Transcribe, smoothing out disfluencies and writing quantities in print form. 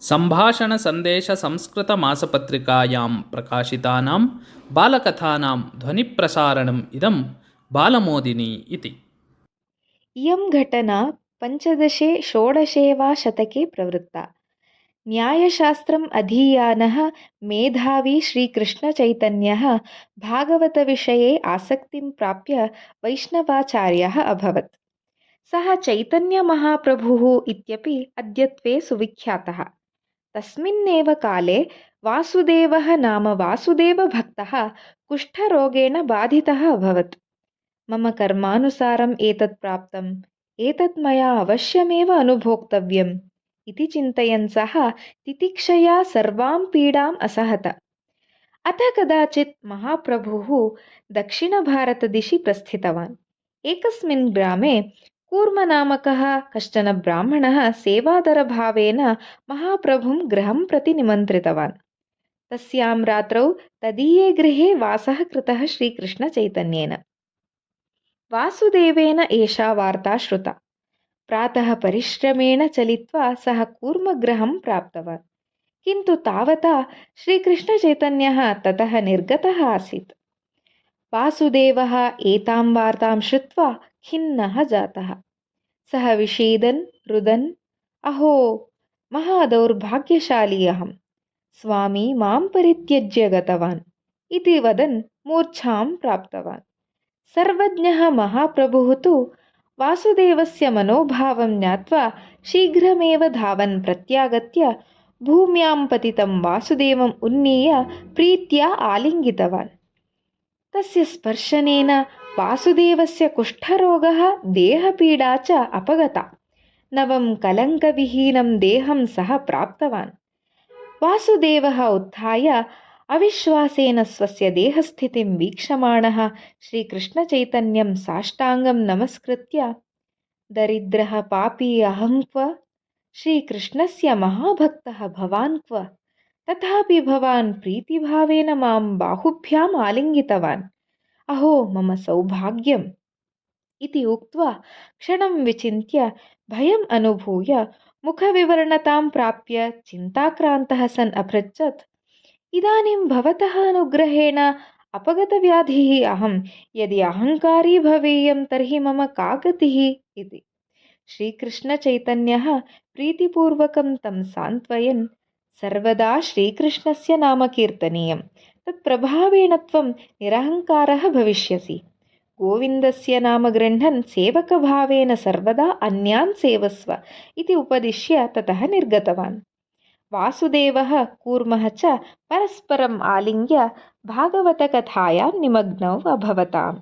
सम्भाषणसन्देशसंस्कृतमासपत्रिकायां प्रकाशितानां बालकथानां ध्वनिप्रसारणम् इदं बालमोदिनी इति। इयं घटना पञ्चदशे-षोडशे वा शतके प्रवृत्ता। न्यायशास्त्रम् अधीयानः मेधावी श्रीकृष्णचैतन्यः भागवतविषये आसक्तिं प्राप्य वैष्णवाचार्यः अभवत्। सः चैतन्यमहाप्रभुः इत्यपि अद्यत्वे सुविख्यातः। तस्मिन्नेव काले वासुदेवः नाम वासुदेवभक्तः कुष्ठरोगेण बाधितः अभवत्। मम कर्मानुसारम् एतत् प्राप्तम्, एतत् मया अवश्यमेव अनुभोक्तव्यम् इति चिन्तयन् सः तितिक्षया सर्वां पीडाम् असहत। अथ कदाचित् महाप्रभुः दक्षिणभारतदिशि प्रस्थितवान्। एकस्मिन् ग्रामे कूर्मनामकः कश्चन ब्राह्मणः सेवादरभावेन महाप्रभुं गृहं प्रति निमन्त्रितवान्। तस्यां रात्रौ तदीये गृहे वासः कृतः श्रीकृष्णचैतन्येन। वासुदेवेन एषा वार्ता श्रुता। प्रातः परिश्रमेण चलित्वा सः कूर्मगृहं प्राप्तवान्, किन्तु तावता श्रीकृष्णचैतन्यः ततः निर्गतः आसीत्। वासुदेवः एतां वार्तां श्रुत्वा खिन्नः जातः। सः विषीदन् रुदन्, अहो महादौर्भाग्यशाली अहं, स्वामी मां परित्यज्य गतवान् इति वदन् मूर्छां प्राप्तवान्। सर्वज्ञः महाप्रभुः तु वासुदेवस्य मनोभावं ज्ञात्वा शीघ्रमेव धावन् प्रत्यागत्य भूम्यां पतितं वासुदेवम् उन्नीय प्रीत्या आलिङ्गितवान्। तस्य स्पर्शनेन वासुदेवस्य कुष्ठरोगः देहपीडा च अपगता। नवं कलङ्कविहीनं देहं सः प्राप्तवान्। वासुदेवः उत्थाय अविश्वासेन स्वस्य देहस्थितिं वीक्षमाणः श्रीकृष्णचैतन्यं साष्टाङ्गं नमस्कृत्य, दरिद्रः पापी अहं क्व, श्रीकृष्णस्य महाभक्तः भवान् क्व, तथापि भवान् प्रीतिभावेन मां बाहुभ्याम् आलिङ्गितवान्, अहो मम सौभाग्यम् इति उक्त्वा क्षणं विचिन्त्य भयम् अनुभूय मुखविवर्णतां प्राप्य चिन्ताक्रान्तः सन् अपृच्छत्, इदानीं भवतः अनुग्रहेण अपगतव्याधिः अहं, यदि अहङ्कारी भवेयं तर्हि मम का गतिः इति। श्रीकृष्णचैतन्यः प्रीतिपूर्वकं तं सान्त्वयन्, सर्वदा श्रीकृष्णस्य नाम कीर्तनीयं, तत्प्रभावेण त्वं निरहङ्कारः भविष्यसि। गोविन्दस्य नाम गृह्णन् सेवकभावेन सर्वदा अन्यान् सेवस्व इति उपदिश्य ततः निर्गतवान्। वासुदेवः कूर्मः च परस्परम् आलिङ्ग्य भागवतकथायां निमग्नौ अभवताम्।